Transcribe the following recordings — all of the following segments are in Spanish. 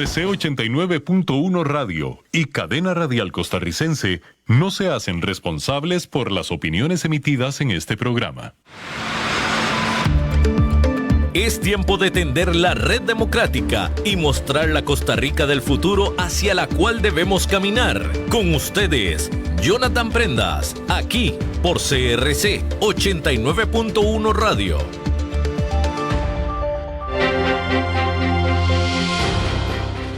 CRC 89.1 Radio y Cadena Radial Costarricense no se hacen responsables por las opiniones emitidas en este programa. Es tiempo de tender la red democrática y mostrar la Costa Rica del futuro hacia la cual debemos caminar. Con ustedes, Jonathan Prendas, aquí por CRC 89.1 Radio.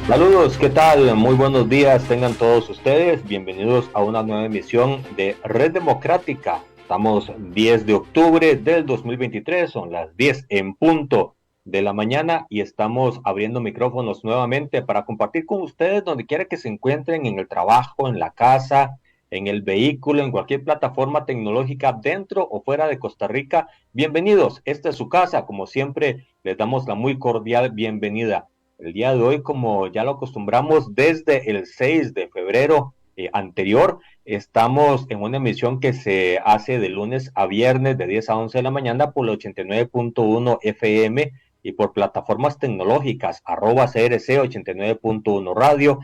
Saludos, ¿qué tal? Muy buenos días, tengan todos ustedes. Bienvenidos a una nueva emisión de Red Democrática. Estamos 10 de octubre del 2023, son las 10 en punto de la mañana y estamos abriendo micrófonos nuevamente para compartir con ustedes donde quiera que se encuentren, en el trabajo, en la casa, en el vehículo, en cualquier plataforma tecnológica dentro o fuera de Costa Rica. Bienvenidos, esta es su casa, como siempre les damos la muy cordial bienvenida. El día de hoy, como ya lo acostumbramos desde el 6 de febrero anterior, estamos en una emisión que se hace de lunes a viernes de 10 a 11 de la mañana por la 89.1 FM y por plataformas tecnológicas, @CRC 89.1 Radio,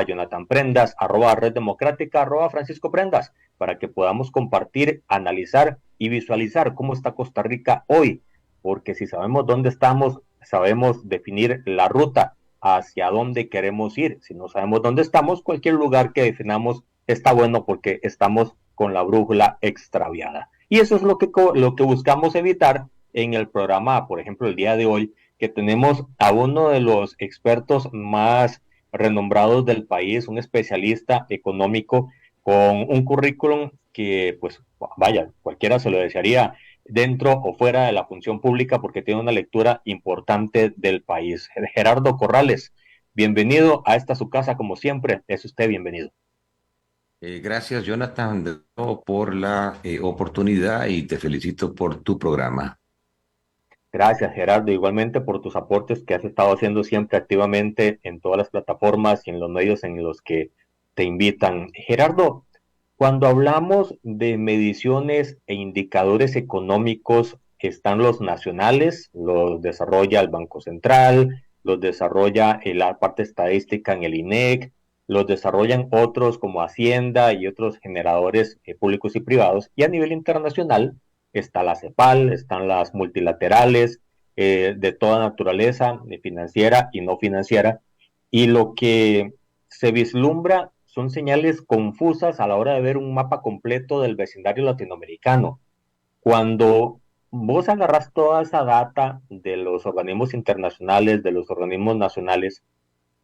@Jonathan Prendas, @Red Democrática, @Francisco Prendas, para que podamos compartir, analizar y visualizar cómo está Costa Rica hoy, porque si sabemos dónde estamos, sabemos definir la ruta hacia dónde queremos ir. Si no sabemos dónde estamos, cualquier lugar que definamos está bueno porque estamos con la brújula extraviada. Y eso es lo que buscamos evitar en el programa, por ejemplo, el día de hoy, que tenemos a uno de los expertos más renombrados del país, un especialista económico con un currículum que, pues, vaya, cualquiera se lo desearía dentro o fuera de la función pública, porque tiene una lectura importante del país. Gerardo Corrales, bienvenido a esta su casa, como siempre, es usted bienvenido. Gracias, Jonathan, por la oportunidad y te felicito por tu programa. Gracias, Gerardo, igualmente por tus aportes que has estado haciendo siempre activamente en todas las plataformas y en los medios en los que te invitan. Gerardo, cuando hablamos de mediciones e indicadores económicos, están los nacionales, los desarrolla el Banco Central, los desarrolla la parte estadística en el INEC, los desarrollan otros como Hacienda y otros generadores públicos y privados, y a nivel internacional está la CEPAL, están las multilaterales de toda naturaleza, financiera y no financiera, y lo que se vislumbra son señales confusas a la hora de ver un mapa completo del vecindario latinoamericano. Cuando vos agarras toda esa data de los organismos internacionales, de los organismos nacionales,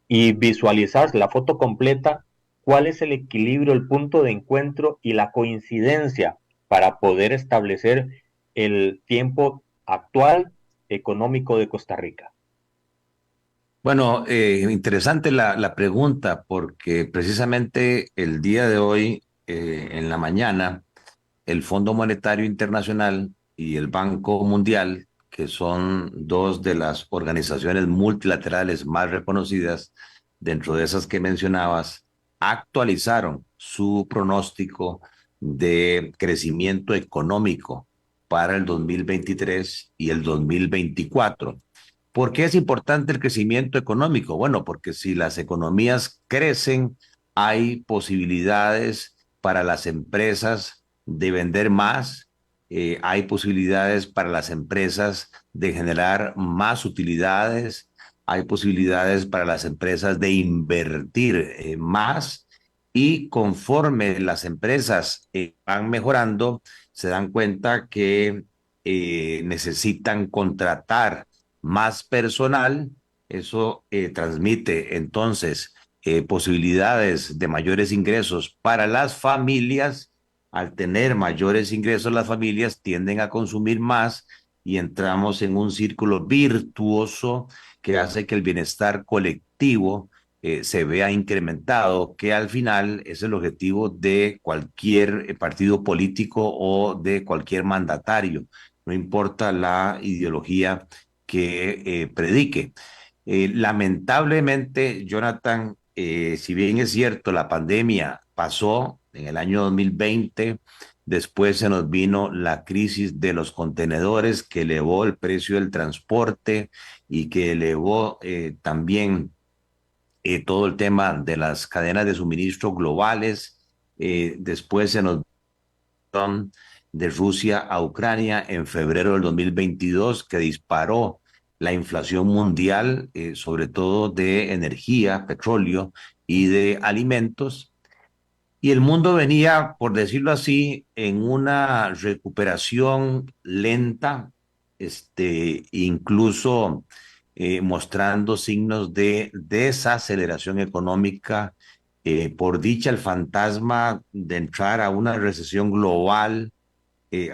y visualizas la foto completa, ¿cuál es el equilibrio, el punto de encuentro y la coincidencia para poder establecer el tiempo actual económico de Costa Rica? Bueno, interesante la pregunta, porque precisamente el día de hoy, en la mañana, el Fondo Monetario Internacional y el Banco Mundial, que son dos de las organizaciones multilaterales más reconocidas, dentro de esas que mencionabas, actualizaron su pronóstico de crecimiento económico para el 2023 y el 2024. ¿Por qué es importante el crecimiento económico? Bueno, porque si las economías crecen, hay posibilidades para las empresas de vender más, hay posibilidades para las empresas de generar más utilidades, hay posibilidades para las empresas de invertir más, y conforme las empresas van mejorando, se dan cuenta que necesitan contratar más personal. Eso transmite entonces posibilidades de mayores ingresos para las familias. Al tener mayores ingresos, las familias tienden a consumir más y entramos en un círculo virtuoso que hace que el bienestar colectivo se vea incrementado, que al final es el objetivo de cualquier partido político o de cualquier mandatario, no importa la ideología que predique. Lamentablemente, Jonathan, si bien es cierto, la pandemia pasó en el año 2020, después se nos vino la crisis de los contenedores que elevó el precio del transporte y que elevó también todo el tema de las cadenas de suministro globales. Después se nos de Rusia a Ucrania en febrero del 2022, que disparó la inflación mundial, sobre todo de energía, petróleo y de alimentos. Y el mundo venía, por decirlo así, en una recuperación lenta, incluso mostrando signos de desaceleración económica. Por dicha, el fantasma de entrar a una recesión global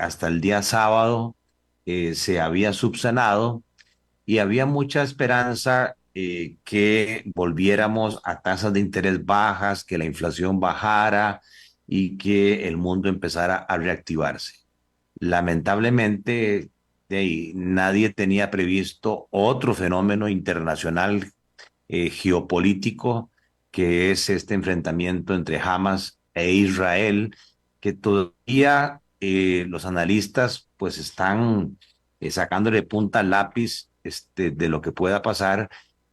hasta el día sábado se había subsanado y había mucha esperanza que volviéramos a tasas de interés bajas, que la inflación bajara y que el mundo empezara a reactivarse. Lamentablemente, de ahí, nadie tenía previsto otro fenómeno internacional geopolítico, que es este enfrentamiento entre Hamas e Israel, que todavía los analistas pues están sacándole punta al lápiz de lo que pueda pasar,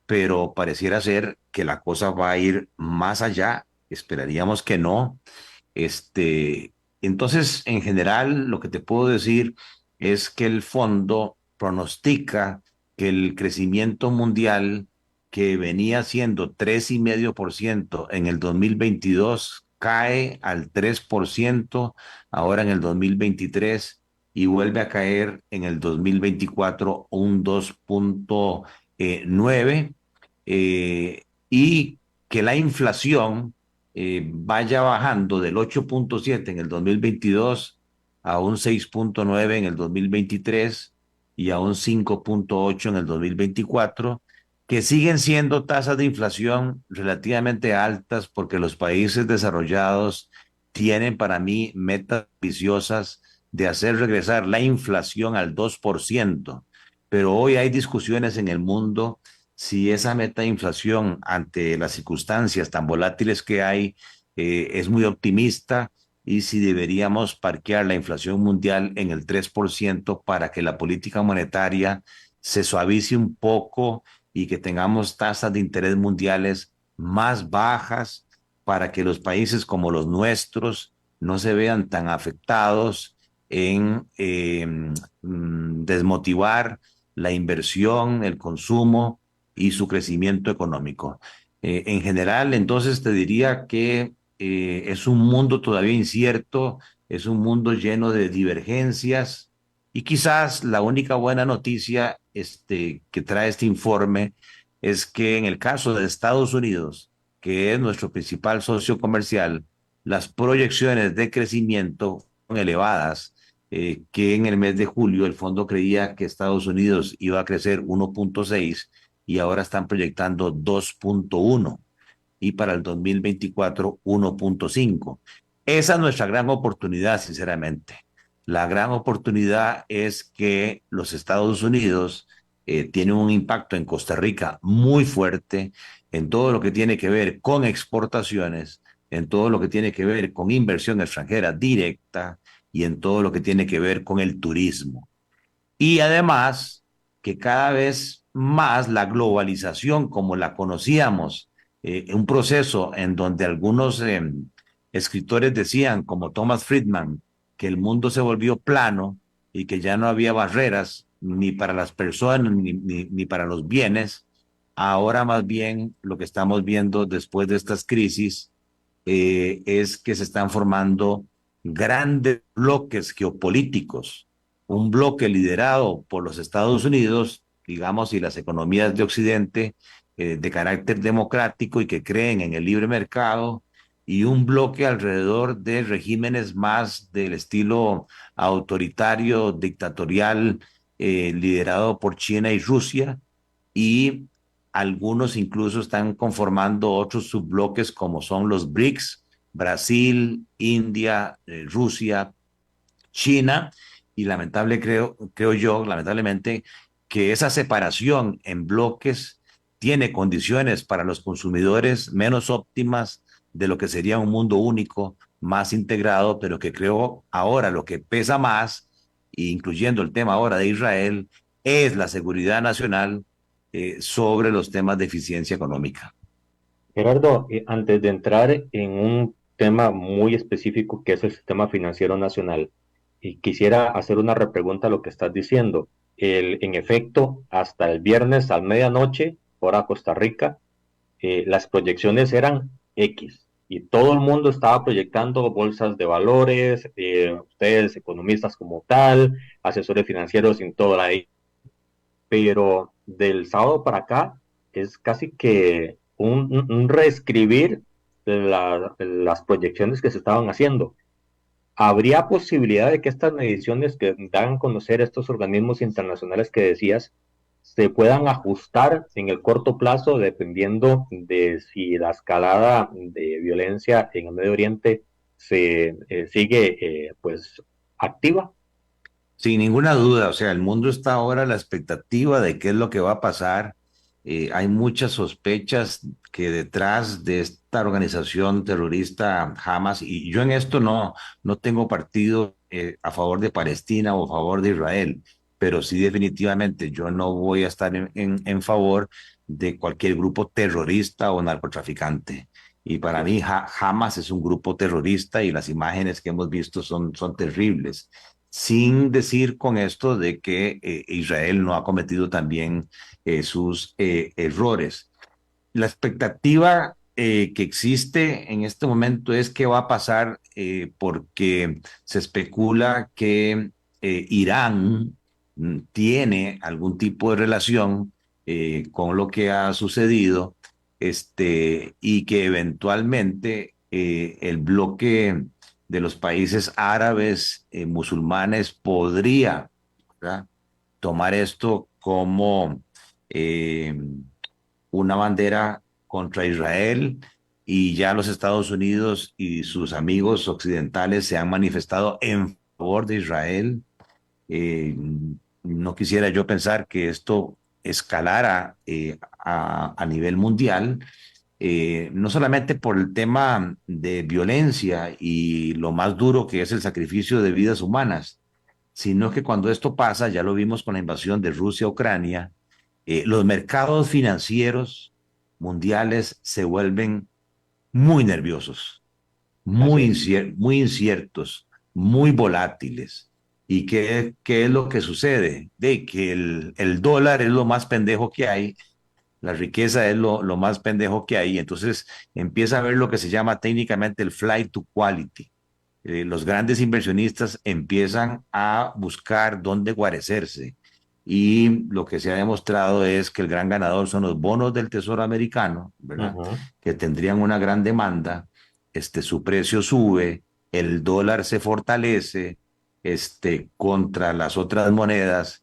pero pareciera ser que la cosa va a ir más allá. Esperaríamos que no. Entonces, en general, lo que te puedo decir es que el fondo pronostica que el crecimiento mundial, que venía siendo 3,5% en el 2022, cae al 3% ahora en el 2023 y vuelve a caer en el 2024 un 2,9%, y que la inflación vaya bajando del 8,7 en el 2022 a un 6,9 en el 2023 y a un 5,8 en el 2024, que siguen siendo tasas de inflación relativamente altas porque los países desarrollados tienen para mí metas ambiciosas de hacer regresar la inflación al 2%. Pero hoy hay discusiones en el mundo si esa meta de inflación, ante las circunstancias tan volátiles que hay, es muy optimista, y si deberíamos parquear la inflación mundial en el 3% para que la política monetaria se suavice un poco y que tengamos tasas de interés mundiales más bajas para que los países como los nuestros no se vean tan afectados en desmotivar la inversión, el consumo y su crecimiento económico. En general, entonces te diría que es un mundo todavía incierto, es un mundo lleno de divergencias, y quizás la única buena noticia que trae este informe es que en el caso de Estados Unidos, que es nuestro principal socio comercial, las proyecciones de crecimiento son elevadas, que en el mes de julio el fondo creía que Estados Unidos iba a crecer 1,6 y ahora están proyectando 2,1, y para el 2024 1,5. Esa es nuestra gran oportunidad, sinceramente. La gran oportunidad es que los Estados Unidos tienen un impacto en Costa Rica muy fuerte en todo lo que tiene que ver con exportaciones, en todo lo que tiene que ver con inversión extranjera directa y en todo lo que tiene que ver con el turismo. Y además, que cada vez más la globalización como la conocíamos, un proceso en donde algunos escritores decían, como Thomas Friedman, que el mundo se volvió plano y que ya no había barreras ni para las personas ni para los bienes. Ahora más bien lo que estamos viendo después de estas crisis es que se están formando grandes bloques geopolíticos, un bloque liderado por los Estados Unidos, digamos, y las economías de Occidente, de carácter democrático y que creen en el libre mercado, y un bloque alrededor de regímenes más del estilo autoritario, dictatorial, liderado por China y Rusia, y algunos incluso están conformando otros subbloques como son los BRICS: Brasil, India, Rusia, China, y lamentablemente, que esa separación en bloques tiene condiciones para los consumidores menos óptimas de lo que sería un mundo único, más integrado, pero que creo ahora lo que pesa más, incluyendo el tema ahora de Israel, es la seguridad nacional sobre los temas de eficiencia económica. Gerardo, antes de entrar en un tema muy específico que es el sistema financiero nacional, y quisiera hacer una repregunta a lo que estás diciendo. En efecto, hasta el viernes a medianoche, hora Costa Rica, las proyecciones eran X y todo el mundo estaba proyectando bolsas de valores, ustedes economistas como tal, asesores financieros en todo ahí, pero del sábado para acá es casi que un reescribir las proyecciones que se estaban haciendo. ¿Habría posibilidad de que estas mediciones que dan a conocer estos organismos internacionales que decías se puedan ajustar en el corto plazo dependiendo de si la escalada de violencia en el Medio Oriente se sigue pues activa? Sin ninguna duda, o sea, el mundo está ahora a la expectativa de qué es lo que va a pasar. Hay muchas sospechas que detrás de esta organización terrorista Hamas, y yo en esto no tengo partido a favor de Palestina o a favor de Israel, pero sí definitivamente yo no voy a estar en favor de cualquier grupo terrorista o narcotraficante. Y para mí Hamas es un grupo terrorista y las imágenes que hemos visto son terribles, sin decir con esto de que Israel no ha cometido también sus errores. La expectativa que existe en este momento es qué va a pasar porque se especula que Irán tiene algún tipo de relación con lo que ha sucedido, y que eventualmente el bloque de los países árabes musulmanes podría, ¿verdad?, tomar esto como eh, una bandera contra Israel, y ya los Estados Unidos y sus amigos occidentales se han manifestado en favor de Israel. Eh, no quisiera yo pensar que esto escalara a nivel mundial, no solamente por el tema de violencia y lo más duro que es el sacrificio de vidas humanas, sino que cuando esto pasa, ya lo vimos con la invasión de Rusia a Ucrania, los mercados financieros mundiales se vuelven muy nerviosos, Así es. muy inciertos, muy volátiles. ¿Y qué es lo que sucede? De que el dólar es lo más pendejo que hay, la riqueza es lo más pendejo que hay, entonces empieza a ver lo que se llama técnicamente el flight to quality. Los grandes inversionistas empiezan a buscar dónde guarecerse, y lo que se ha demostrado es que el gran ganador son los bonos del Tesoro americano, ¿verdad?, Ujú. que tendrían una gran demanda. Su precio sube, el dólar se fortalece contra las otras monedas,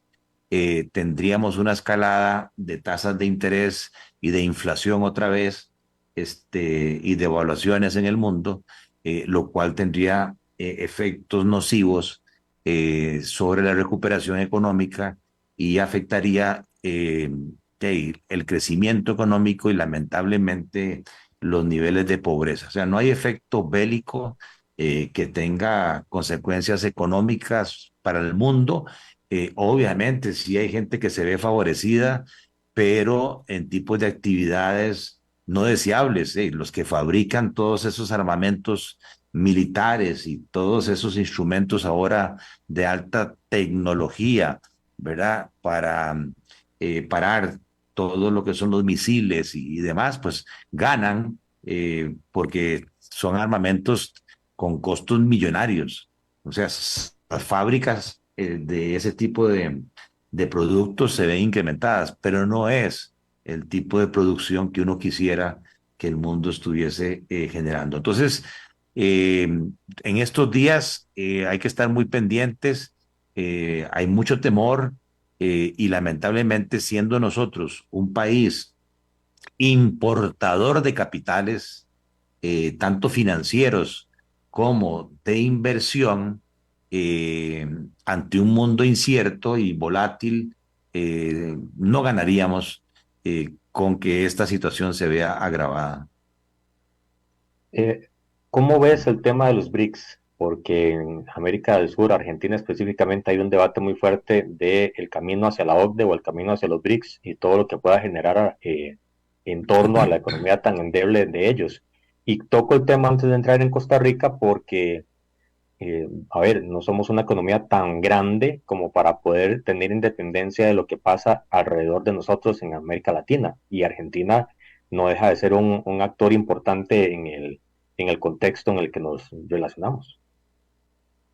tendríamos una escalada de tasas de interés y de inflación otra vez, y de evaluaciones en el mundo, lo cual tendría efectos nocivos sobre la recuperación económica, y afectaría el crecimiento económico y lamentablemente los niveles de pobreza. O sea, no hay efecto bélico que tenga consecuencias económicas para el mundo. Obviamente, sí hay gente que se ve favorecida, pero en tipos de actividades no deseables. Los que fabrican todos esos armamentos militares y todos esos instrumentos ahora de alta tecnología, ¿verdad?, para parar todo lo que son los misiles y demás, pues ganan porque son armamentos con costos millonarios. O sea, las fábricas de ese tipo de productos se ven incrementadas, pero no es el tipo de producción que uno quisiera que el mundo estuviese generando. Entonces, en estos días hay que estar muy pendientes, hay mucho temor, y lamentablemente, siendo nosotros un país importador de capitales, tanto financieros como de inversión, ante un mundo incierto y volátil, no ganaríamos con que esta situación se vea agravada. Eh, ¿Cómo ves el tema de los BRICS? Porque en América del Sur, Argentina específicamente, hay un debate muy fuerte de el camino hacia la OCDE o el camino hacia los BRICS y todo lo que pueda generar en torno a la economía tan endeble de ellos. Y toco el tema antes de entrar en Costa Rica porque, a ver, no somos una economía tan grande como para poder tener independencia de lo que pasa alrededor de nosotros en América Latina. Y Argentina no deja de ser un actor importante en el contexto en el que nos relacionamos.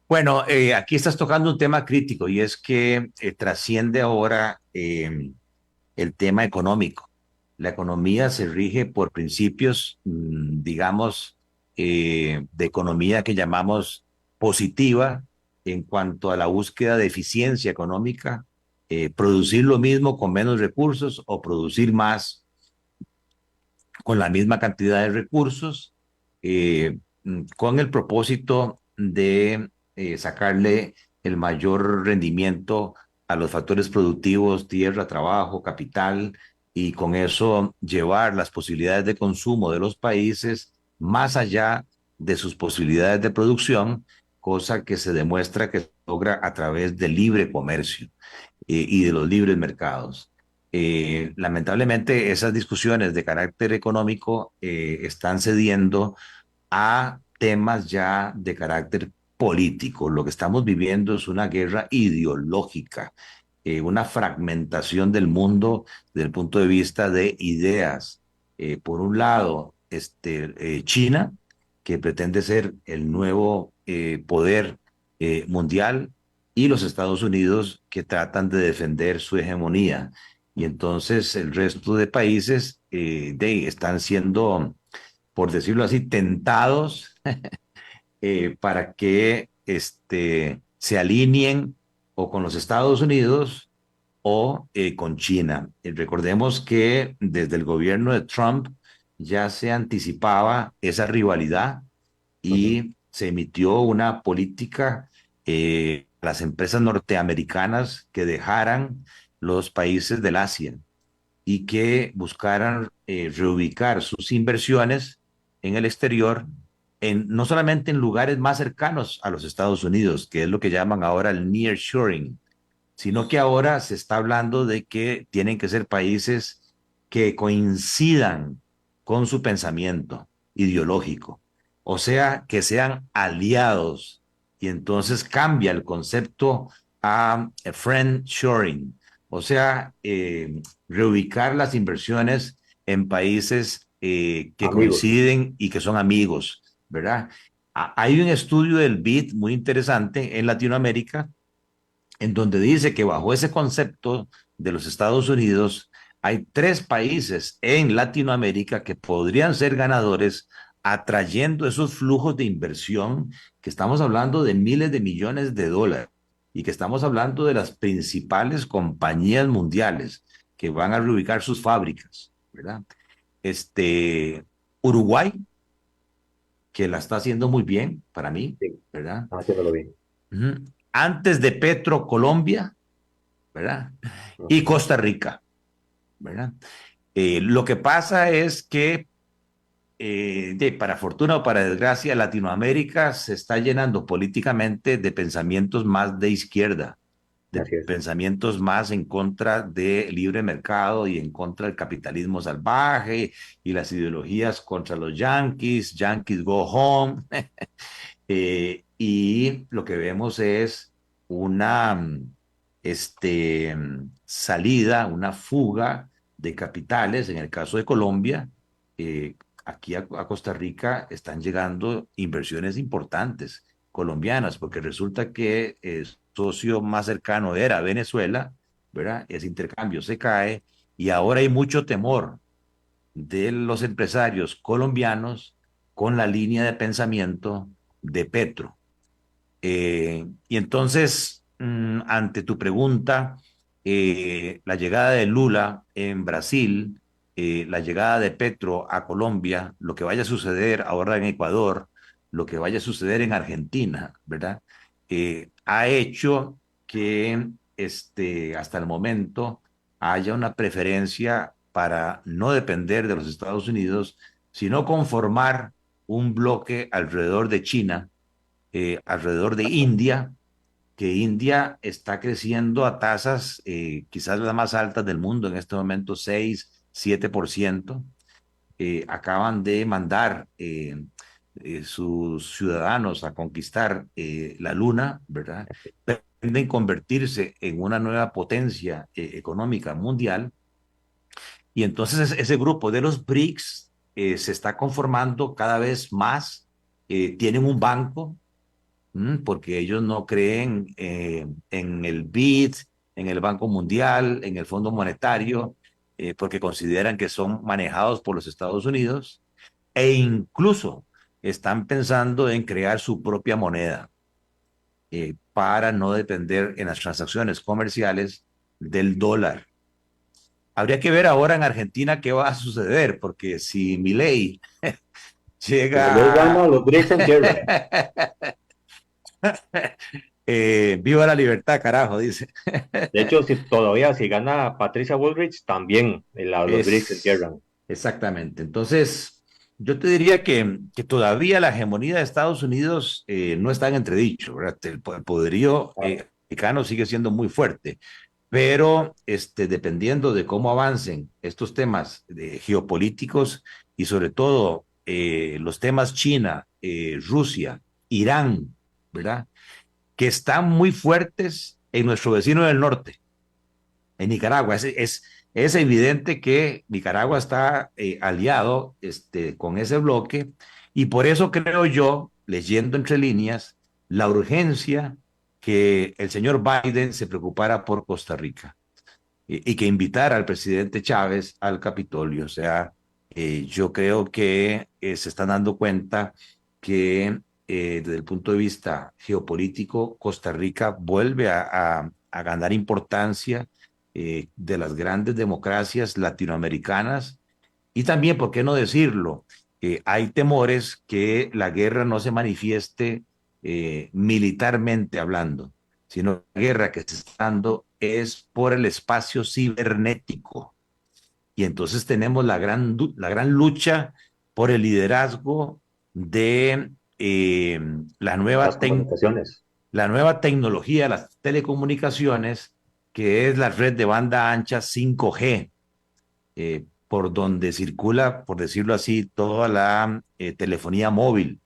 Bueno, aquí estás tocando un tema crítico y es que trasciende ahora el tema económico. La economía se rige por principios, digamos, de economía que llamamos positiva en cuanto a la búsqueda de eficiencia económica, producir lo mismo con menos recursos o producir más con la misma cantidad de recursos, con el propósito de sacarle el mayor rendimiento a los factores productivos, tierra, trabajo, capital, y con eso llevar las posibilidades de consumo de los países más allá de sus posibilidades de producción, cosa que se demuestra que se logra a través del libre comercio y de los libres mercados. Lamentablemente, esas discusiones de carácter económico están cediendo a temas ya de carácter político. Lo que estamos viviendo es una guerra ideológica, una fragmentación del mundo desde el punto de vista de ideas. Por un lado, China, que pretende ser el nuevo poder mundial, y los Estados Unidos, que tratan de defender su hegemonía. Y entonces el resto de países están siendo, por decirlo así, tentados para que se alineen o con los Estados Unidos o con China. Recordemos que desde el gobierno de Trump ya se anticipaba esa rivalidad Ujú. y se emitió una política a las empresas norteamericanas que dejaran los países del Asia y que buscaran reubicar sus inversiones en el exterior, no solamente en lugares más cercanos a los Estados Unidos, que es lo que llaman ahora el nearshoring, sino que ahora se está hablando de que tienen que ser países que coincidan con su pensamiento ideológico, o sea, que sean aliados, y entonces cambia el concepto a friend shoring, o sea, reubicar las inversiones en países que Amigos. coinciden y que son amigos, ¿verdad? Hay un estudio del BID muy interesante en Latinoamérica en donde dice que bajo ese concepto de los Estados Unidos hay 3 países en Latinoamérica que podrían ser ganadores atrayendo esos flujos de inversión, que estamos hablando de miles de millones de dólares y que estamos hablando de las principales compañías mundiales que van a reubicar sus fábricas, ¿verdad? Uruguay, que la está haciendo muy bien para mí, Sí, ¿verdad? están haciéndolo bien. Antes de Petro, Colombia, ¿verdad? Y Ujú. Costa Rica, ¿verdad? Lo que pasa es que, para fortuna o para desgracia, Latinoamérica se está llenando políticamente de pensamientos más de izquierda, de Así es. pensamientos más en contra del libre mercado y en contra del capitalismo salvaje y las ideologías contra los yanquis, yanquis go home. Y lo que vemos es una salida, una fuga de capitales. En el caso de Colombia, aquí a Costa Rica están llegando inversiones importantes colombianas, porque resulta que el socio más cercano era Venezuela, ¿verdad? Ese intercambio se cae y ahora hay mucho temor de los empresarios colombianos con la línea de pensamiento de Petro. Y entonces, ante tu pregunta, la llegada de Lula en Brasil, la llegada de Petro a Colombia, lo que vaya a suceder ahora en Ecuador, lo que vaya a suceder en Argentina, ¿verdad? Ha hecho que hasta el momento haya una preferencia para no depender de los Estados Unidos, sino conformar un bloque alrededor de China, alrededor de India, que India está creciendo a tasas quizás las más altas del mundo en este momento, 6, 7%. Acaban de mandar sus ciudadanos a conquistar la luna, ¿verdad? Pretenden convertirse en una nueva potencia económica mundial. Y entonces ese grupo de los BRICS se está conformando cada vez más. Tienen un banco, porque ellos no creen en el BID, en el Banco Mundial, en el Fondo Monetario, porque consideran que son manejados por los Estados Unidos, e incluso están pensando en crear su propia moneda para no depender en las transacciones comerciales del dólar. Habría que ver ahora en Argentina qué va a suceder, porque si Milei Milei llega gana, los BRICS entierran. viva la libertad, carajo, dice. De hecho, si gana Patricia Bullrich, también los BRICS Es entierran. exactamente. Entonces, yo te diría que todavía la hegemonía de Estados Unidos no está en entredicho, ¿verdad? El poderío americano sigue siendo muy fuerte, pero dependiendo de cómo avancen estos temas geopolíticos y sobre todo los temas China, Rusia, Irán, ¿verdad? Que están muy fuertes en nuestro vecino del norte, en Nicaragua. Es evidente que Nicaragua está aliado con ese bloque y por eso creo yo, leyendo entre líneas, la urgencia que el señor Biden se preocupara por Costa Rica y que invitara al presidente Chávez al Capitolio. O sea, yo creo que se están dando cuenta que desde el punto de vista geopolítico, Costa Rica vuelve a ganar importancia de las grandes democracias latinoamericanas y también, ¿por qué no decirlo? Hay temores que la guerra no se manifieste militarmente hablando, sino la guerra que se está dando es por el espacio cibernético. Y entonces tenemos la gran lucha por el liderazgo de Las comunicaciones. la nueva tecnología, las telecomunicaciones, que es la red de banda ancha 5G, por donde circula, por decirlo así, toda la telefonía móvil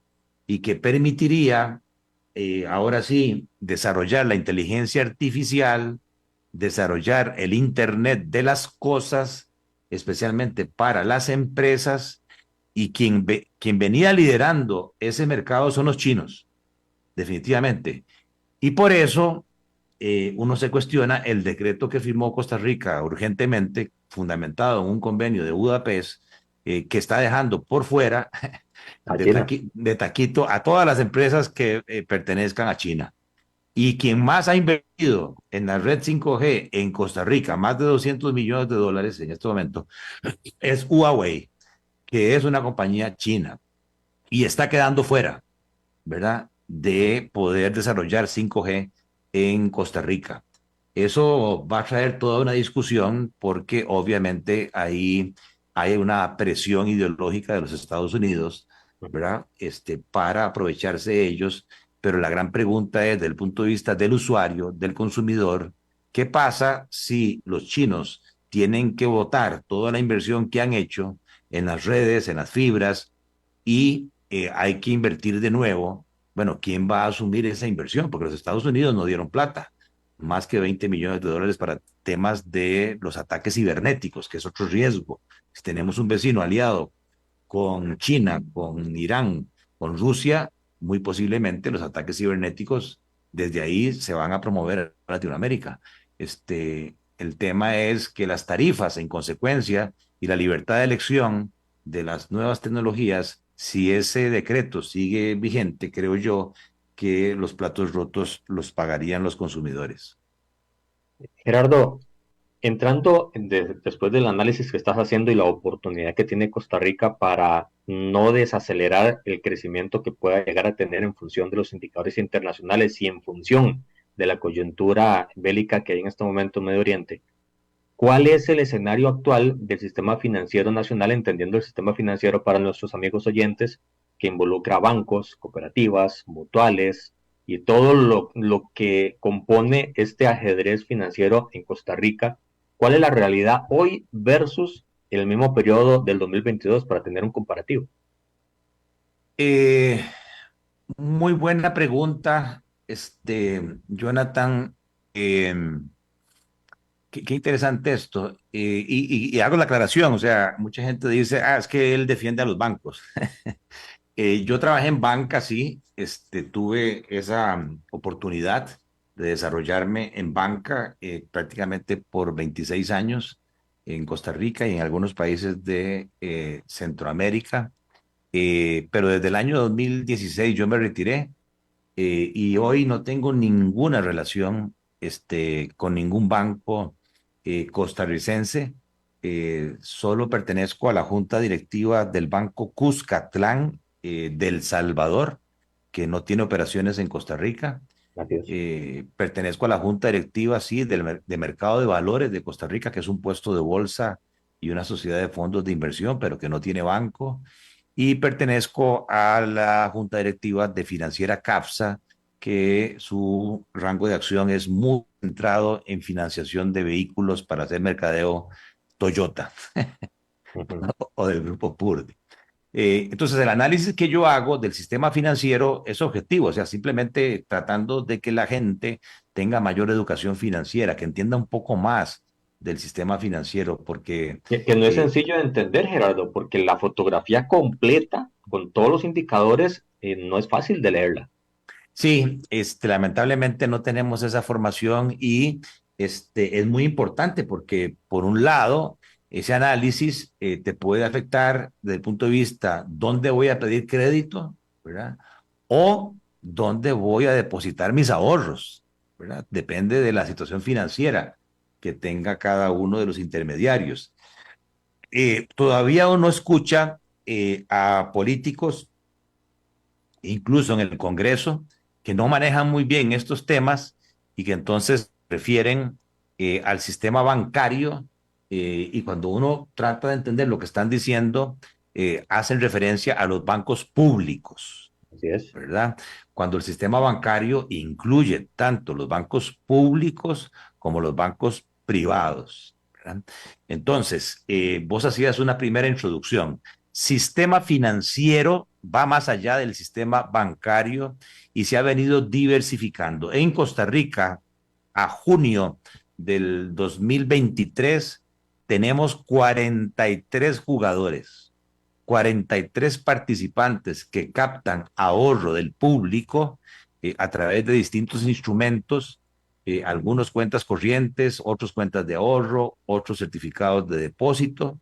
y que permitiría, ahora sí, desarrollar la inteligencia artificial, desarrollar el Internet de las cosas, especialmente para las empresas, y quien venía liderando ese mercado son los chinos, definitivamente. Y por eso uno se cuestiona el decreto que firmó Costa Rica urgentemente, fundamentado en un convenio de Budapest, que está dejando por fuera de taquito a todas las empresas que pertenezcan a China. Y quien más ha invertido en la red 5G en Costa Rica, más de 200 millones de dólares en este momento, es Huawei, que es una compañía china y está quedando fuera, ¿verdad?, de poder desarrollar 5G en Costa Rica. Eso va a traer toda una discusión porque obviamente ahí hay una presión ideológica de los Estados Unidos, ¿verdad? Para aprovecharse de ellos, pero la gran pregunta es, desde el punto de vista del usuario, del consumidor, ¿qué pasa si los chinos tienen que botar toda la inversión que han hecho en las redes, en las fibras, y hay que invertir de nuevo? Bueno, ¿quién va a asumir esa inversión? Porque los Estados Unidos no dieron plata, más que 20 millones de dólares para temas de los ataques cibernéticos, que es otro riesgo. Si tenemos un vecino aliado con China, con Irán, con Rusia, muy posiblemente los ataques cibernéticos desde ahí se van a promover a Latinoamérica. El tema es que las tarifas, en consecuencia, y la libertad de elección de las nuevas tecnologías, si ese decreto sigue vigente, creo yo que los platos rotos los pagarían los consumidores. Gerardo, después del análisis que estás haciendo y la oportunidad que tiene Costa Rica para no desacelerar el crecimiento que pueda llegar a tener en función de los indicadores internacionales y en función de la coyuntura bélica que hay en este momento en Medio Oriente, ¿cuál es el escenario actual del sistema financiero nacional, entendiendo el sistema financiero para nuestros amigos oyentes, que involucra bancos, cooperativas, mutuales y todo lo que compone este ajedrez financiero en Costa Rica? ¿Cuál es la realidad hoy versus en el mismo periodo del 2022 para tener un comparativo? Eh, Muy buena pregunta, Jonathan. Qué interesante esto. Y hago la aclaración, o sea, mucha gente dice, es que él defiende a los bancos. Yo trabajé en banca, sí, tuve esa oportunidad de desarrollarme en banca prácticamente por 26 años en Costa Rica y en algunos países de Centroamérica. Pero desde el año 2016 yo me retiré y hoy no tengo ninguna relación con ningún banco costarricense. Solo pertenezco a la junta directiva del Banco Cuscatlán del Salvador, que no tiene operaciones en Costa Rica. Así es. Pertenezco a la junta directiva, sí, de Mercado de Valores de Costa Rica, que es un puesto de bolsa y una sociedad de fondos de inversión, pero que no tiene banco. Y pertenezco a la junta directiva de Financiera CAPSA, que su rango de acción es muy centrado en financiación de vehículos para hacer mercadeo Toyota Ujú. o del grupo Purdy. Entonces, el análisis que yo hago del sistema financiero es objetivo, o sea, simplemente tratando de que la gente tenga mayor educación financiera, que entienda un poco más del sistema financiero, porque Que no es eh, sencillo de entender, Gerardo, porque la fotografía completa, con todos los indicadores, no es fácil de leerla. sí, lamentablemente no tenemos esa formación y es muy importante porque, por un lado, ese análisis te puede afectar desde el punto de vista dónde voy a pedir crédito, ¿verdad? O dónde voy a depositar mis ahorros, ¿verdad? Depende de la situación financiera que tenga cada uno de los intermediarios. Todavía uno escucha a políticos, incluso en el Congreso, que no manejan muy bien estos temas y que entonces prefieren al sistema bancario y cuando uno trata de entender lo que están diciendo, hacen referencia a los bancos públicos, Así es. ¿verdad? Cuando el sistema bancario incluye tanto los bancos públicos como los bancos privados, ¿verdad? Entonces, vos hacías una primera introducción. Sistema financiero va más allá del sistema bancario y se ha venido diversificando. En Costa Rica, a junio del 2023, tenemos 43 jugadores, 43 participantes que captan ahorro del público a través de distintos instrumentos, algunos cuentas corrientes, otros cuentas de ahorro, otros certificados de depósito,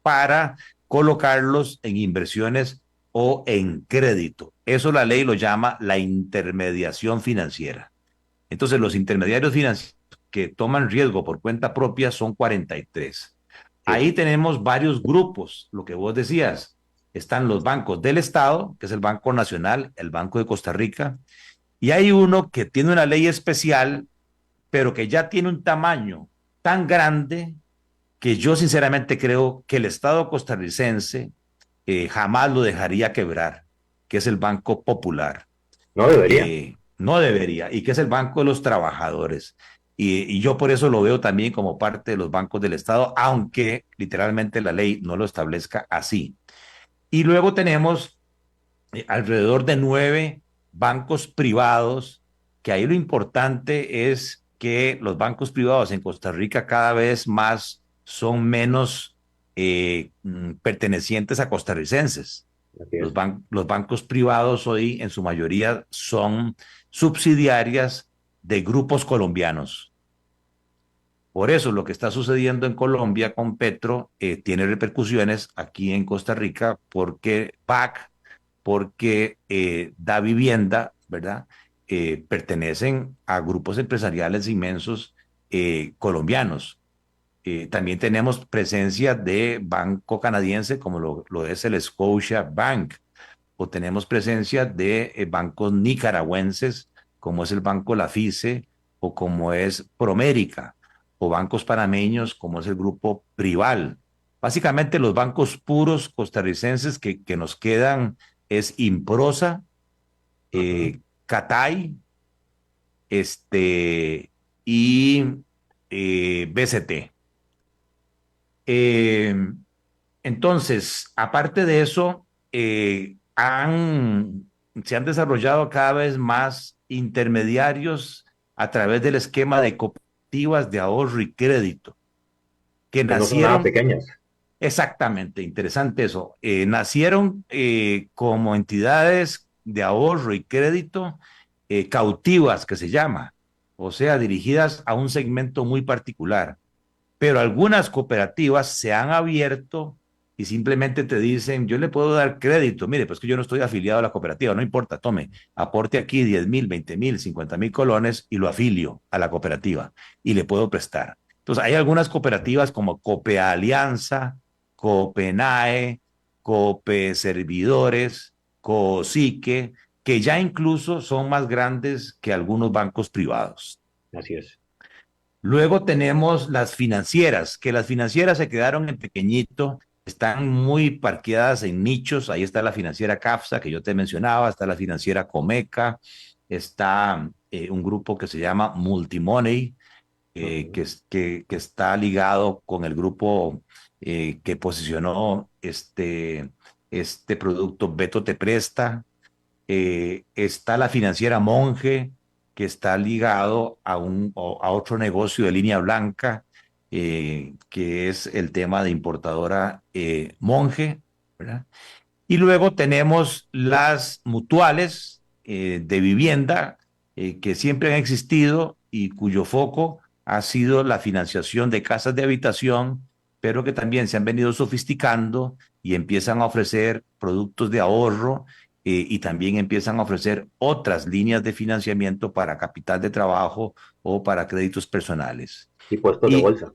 para colocarlos en inversiones o en crédito. Eso la ley lo llama la intermediación financiera. Entonces, los intermediarios financieros que toman riesgo por cuenta propia son 43. Sí. Ahí tenemos varios grupos, lo que vos decías. Están los bancos del Estado, que es el Banco Nacional, el Banco de Costa Rica, y hay uno que tiene una ley especial, pero que ya tiene un tamaño tan grande que yo sinceramente creo que el Estado costarricense jamás lo dejaría quebrar, que es el Banco Popular. No debería. No debería, y que es el Banco de los Trabajadores. Y yo por eso lo veo también como parte de los bancos del Estado, aunque literalmente la ley no lo establezca así. Y luego tenemos alrededor de 9 bancos privados, que ahí lo importante es que los bancos privados en Costa Rica cada vez más son menos pertenecientes a costarricenses. Así es. Los bancos privados hoy en su mayoría son subsidiarias de grupos colombianos. Por eso lo que está sucediendo en Colombia con Petro tiene repercusiones aquí en Costa Rica porque PAC, porque Da Vivienda, ¿verdad? Pertenecen a grupos empresariales inmensos colombianos. También tenemos presencia de banco canadiense como lo es el Scotia Bank, o tenemos presencia de bancos nicaragüenses como es el Banco La FICE o como es Promérica, o bancos panameños como es el Grupo Prival. Básicamente los bancos puros costarricenses que nos quedan es Improsa, Ujú. Catay, y BCT. Entonces, aparte de eso, se han desarrollado cada vez más intermediarios a través del esquema de cooperativas de ahorro y crédito, que Que no son nada nacieron. pequeñas. Exactamente, interesante eso. Nacieron como entidades de ahorro y crédito cautivas, que se llama, o sea, dirigidas a un segmento muy particular. Pero algunas cooperativas se han abierto y simplemente te dicen, yo le puedo dar crédito, mire, pues que yo no estoy afiliado a la cooperativa, no importa, tome, aporte aquí 10,000, 20,000, 50,000 colones y lo afilio a la cooperativa y le puedo prestar. Entonces, hay algunas cooperativas como Cope Alianza, Copenae, Cope Servidores, Cosique, que ya incluso son más grandes que algunos bancos privados. Así es. Luego tenemos las financieras, que las financieras se quedaron en pequeñito, están muy parqueadas en nichos. Ahí está la financiera CAFSA, que yo te mencionaba, está la financiera Comeca, está un grupo que se llama Multimoney, que está ligado con el grupo que posicionó este producto Beto Te Presta. Está la financiera Monge, que está ligado a otro negocio de línea blanca, que es el tema de importadora Monge, ¿verdad? Y luego tenemos las mutuales de vivienda que siempre han existido y cuyo foco ha sido la financiación de casas de habitación, pero que también se han venido sofisticando y empiezan a ofrecer productos de ahorro y también empiezan a ofrecer otras líneas de financiamiento para capital de trabajo o para créditos personales. Y puestos de Y bolsa.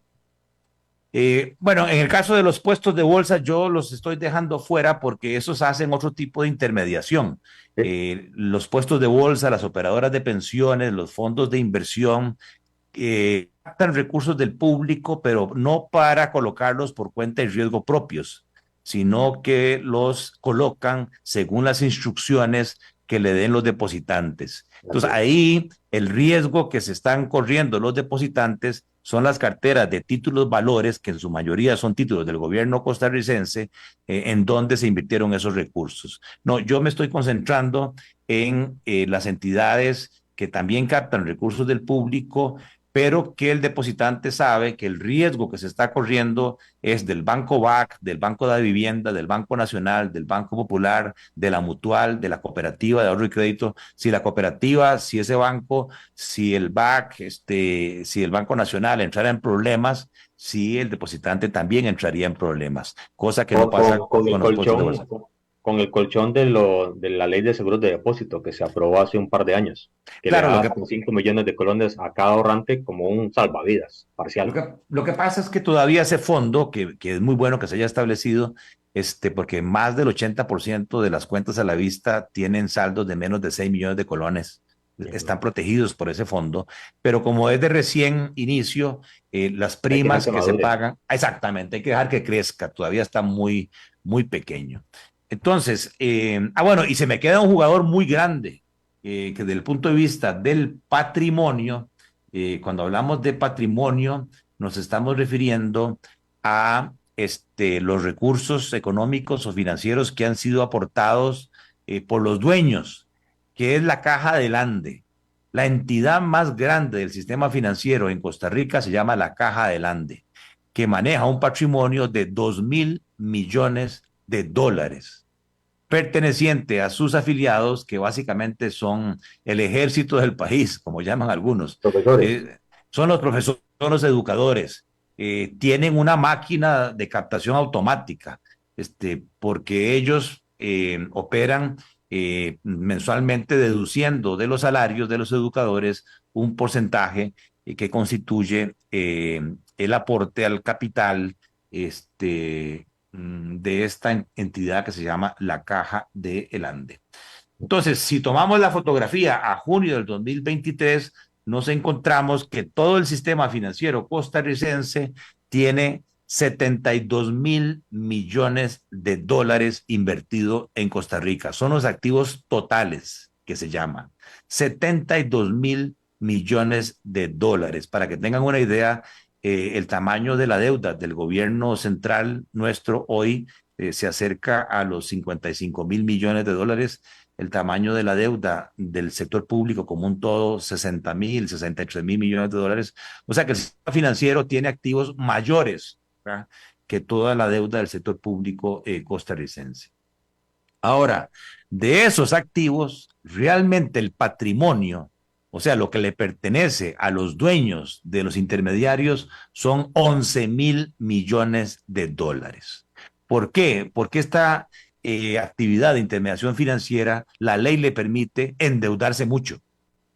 bueno, en el caso de los puestos de bolsa, yo los estoy dejando fuera porque esos hacen otro tipo de intermediación. Sí. Los puestos de bolsa, las operadoras de pensiones, los fondos de inversión, captan recursos del público, pero no para colocarlos por cuenta y riesgo propios, sino que los colocan según las instrucciones que le den los depositantes. Entonces, ahí el riesgo que se están corriendo los depositantes son las carteras de títulos valores, que en su mayoría son títulos del gobierno costarricense, en donde se invirtieron esos recursos. No, yo me estoy concentrando en las entidades que también captan recursos del público, pero que el depositante sabe que el riesgo que se está corriendo es del Banco BAC, del Banco de la Vivienda, del Banco Nacional, del Banco Popular, de la Mutual, de la Cooperativa de Ahorro y Crédito. Si la cooperativa, si ese banco, si el BAC, si el Banco Nacional entrara en problemas, si el depositante también entraría en problemas, cosa que no pasa Con el con los puestos de colchón, bolsa. con el colchón de la ley de seguros de depósito que se aprobó hace un par de años, que le Claro, da hasta 5 millones de colones a cada ahorrante como un salvavidas parcial. lo que pasa es que todavía ese fondo, que es muy bueno que se haya establecido, porque más del 80% de las cuentas a la vista tienen saldos de menos de 6 millones de colones, están protegidos por ese fondo, pero como es de recién inicio, las Hay que dejar primas que que se madure. pagan, exactamente, hay que dejar que crezca, todavía está muy, muy pequeño. Entonces, bueno, y se me queda un jugador muy grande, que desde el punto de vista del patrimonio, cuando hablamos de patrimonio, nos estamos refiriendo a los recursos económicos o financieros que han sido aportados por los dueños, que es la Caja del Ande. La entidad más grande del sistema financiero en Costa Rica se llama la Caja del Ande, que maneja un patrimonio de 2,000 millones de dólares, perteneciente a sus afiliados, que básicamente son el ejército del país, como llaman algunos. Profesores, Eh, Son los profesores, son los educadores. Tienen una máquina de captación automática, porque ellos operan mensualmente deduciendo de los salarios de los educadores un porcentaje que constituye el aporte al capital de esta entidad que se llama la Caja de El Ande. Entonces, si tomamos la fotografía a junio del 2023, nos encontramos que todo el sistema financiero costarricense tiene 72,000 millones de dólares invertido en Costa Rica. Son los activos totales que se llaman. 72,000 millones de dólares. Para que tengan una idea, el tamaño de la deuda del gobierno central nuestro hoy se acerca a los 55.000 millones de dólares. El tamaño de la deuda del sector público como un todo, 60.000, 63.000 millones de dólares. O sea que el sistema financiero tiene activos mayores, ¿verdad?, que toda la deuda del sector público costarricense. Ahora, de esos activos, realmente el patrimonio, o sea, lo que le pertenece a los dueños de los intermediarios, son 11.000 millones de dólares. ¿Por qué? Porque esta actividad de intermediación financiera, la ley le permite endeudarse mucho,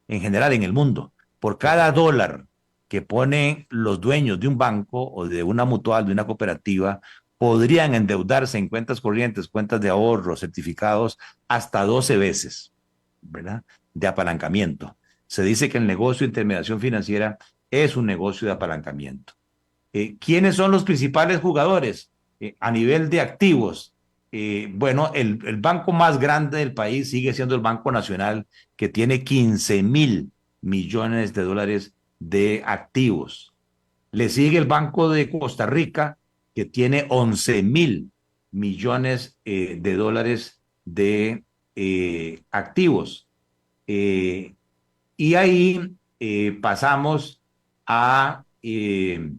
en general en el mundo. Por cada dólar que ponen los dueños de un banco o de una mutual, de una cooperativa, podrían endeudarse en cuentas corrientes, cuentas de ahorro, certificados, hasta 12 veces, ¿verdad?, de apalancamiento. Se dice que el negocio de intermediación financiera es un negocio de apalancamiento. ¿Quiénes son los principales jugadores a nivel de activos? Bueno, el banco más grande del país sigue siendo el Banco Nacional, que tiene 15.000 millones de dólares de activos. Le sigue el Banco de Costa Rica, que tiene 11.000 millones de dólares de activos. Y ahí pasamos a el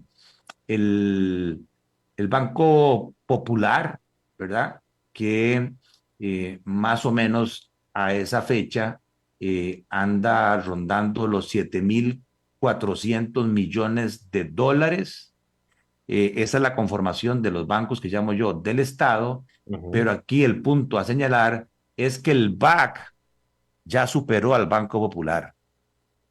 Banco Popular, ¿verdad?, que más o menos a esa fecha anda rondando los 7.400 millones de dólares. Esa es la conformación de los bancos que llamo yo del Estado, pero aquí el punto a señalar es que el BAC ya superó al Banco Popular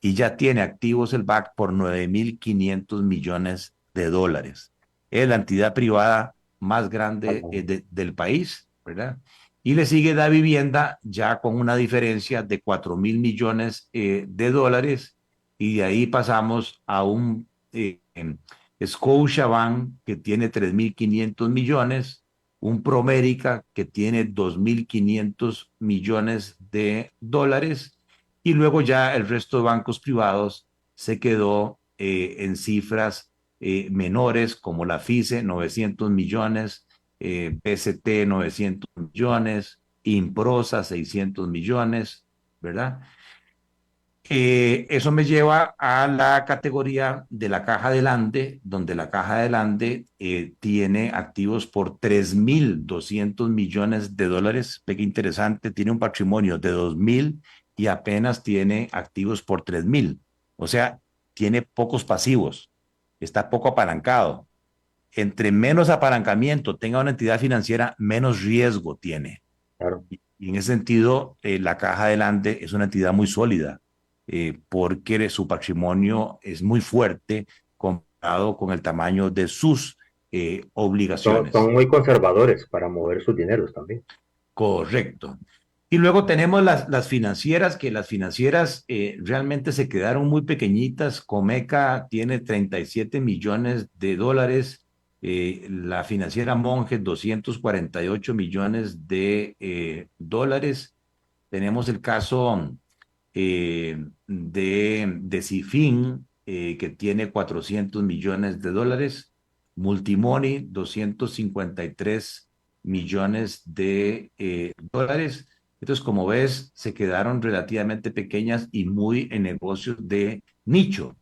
y ya tiene activos el BAC por 9.500 millones de dólares. Es la entidad privada más grande del país, ¿verdad? Y le sigue Da Vivienda ya con una diferencia de 4.000 millones de dólares, y de ahí pasamos a un Scotiabank que tiene 3.500 millones, un Promérica que tiene 2.500 millones de dólares, y luego ya el resto de bancos privados se quedó en cifras menores, como la FICE, 900 millones, PST, 900 millones, Improsa, 600 millones, ¿verdad? Eso me lleva a la categoría de la Caja del Ande, donde la Caja del Ande tiene activos por 3.200 millones de dólares. Ve qué interesante, tiene un patrimonio de 2.000 y apenas tiene activos por 3.000. O sea, tiene pocos pasivos, está poco apalancado. Entre menos apalancamiento tenga una entidad financiera, menos riesgo tiene. Claro. Y en ese sentido, la Caja del Ande es una entidad muy sólida, porque su patrimonio es muy fuerte comparado con el tamaño de sus obligaciones. Son muy conservadores para mover sus dineros también. Correcto. Y luego tenemos las financieras, que las financieras realmente se quedaron muy pequeñitas. Comeca tiene 37 millones de dólares. La financiera Monge, 248 millones de dólares. Tenemos el caso de Cifin, que tiene 400 millones de dólares. Multimoney, 253 millones de dólares. Entonces, como ves, se quedaron relativamente pequeñas y muy en negocios de nicho.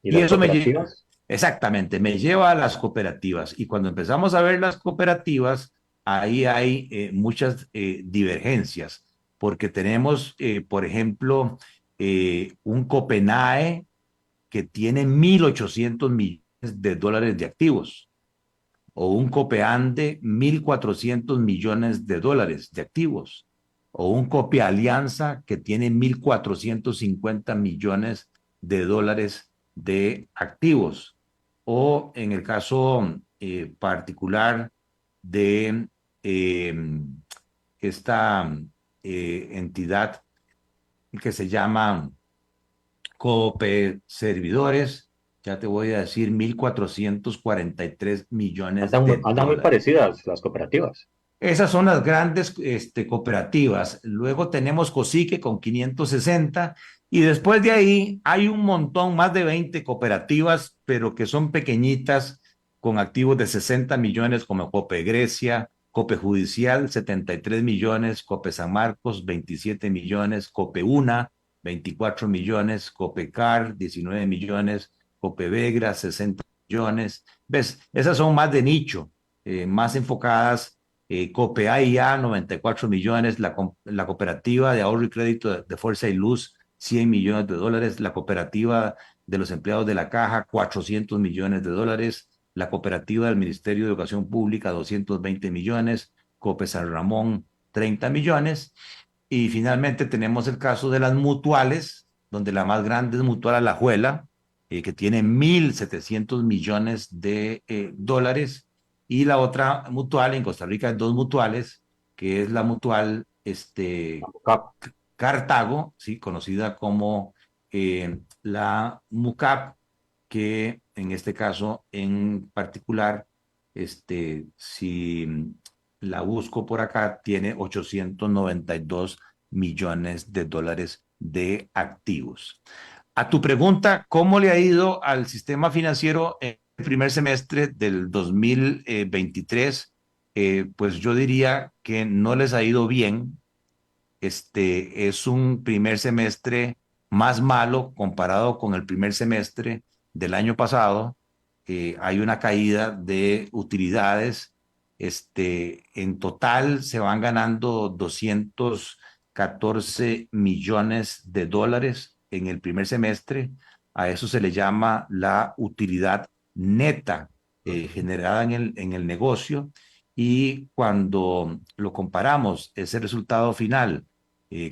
¿Y las eso cooperativas? Exactamente, me lleva a las cooperativas. Y cuando empezamos a ver las cooperativas, ahí hay muchas divergencias, porque tenemos, por ejemplo, un Copenae que tiene 1.800 millones de dólares de activos, o un Copeande, 1.400 millones de dólares de activos, o un Copealianza que tiene 1.450 millones de dólares de activos. O en el caso particular de esta entidad que se llama Cope Servidores, ya te voy a decir, 1.443 millones de Andan muy dólares. parecidas las cooperativas. Esas son las grandes cooperativas. Luego tenemos Cosique con 560, Y después de ahí hay un montón, más de 20 cooperativas, pero que son pequeñitas, con activos de 60 millones, como Cope Grecia, Cope Judicial, 73 millones, Cope San Marcos, 27 millones, Cope Una, 24 millones, Cope Car, 19 millones, Cope Vegra, 60 millones. ¿Ves? Esas son más de nicho, más enfocadas. Cope AIA, 94 millones, la cooperativa de ahorro y crédito de Fuerza y Luz, 100 millones de dólares, la cooperativa de los empleados de la Caja, 400 millones de dólares, la cooperativa del Ministerio de Educación Pública, 220 millones, Cope San Ramón, 30 millones, y finalmente tenemos el caso de las mutuales, donde la más grande es Mutual Alajuela, que tiene 1.700 millones de dólares, y la otra mutual en Costa Rica, hay dos mutuales, que es la mutual Cartago, ¿sí? Conocida como la MUCAP, que en este caso en particular, si la busco por acá, tiene 892 millones de dólares de activos. A tu pregunta, ¿cómo le ha ido al sistema financiero en el primer semestre del 2023? Pues yo diría que no les ha ido bien. Es un primer semestre más malo comparado con el primer semestre del año pasado. Hay una caída de utilidades. En total se van ganando 214 millones de dólares en el primer semestre. A eso se le llama la utilidad neta generada en el negocio. Y cuando lo comparamos, ese resultado final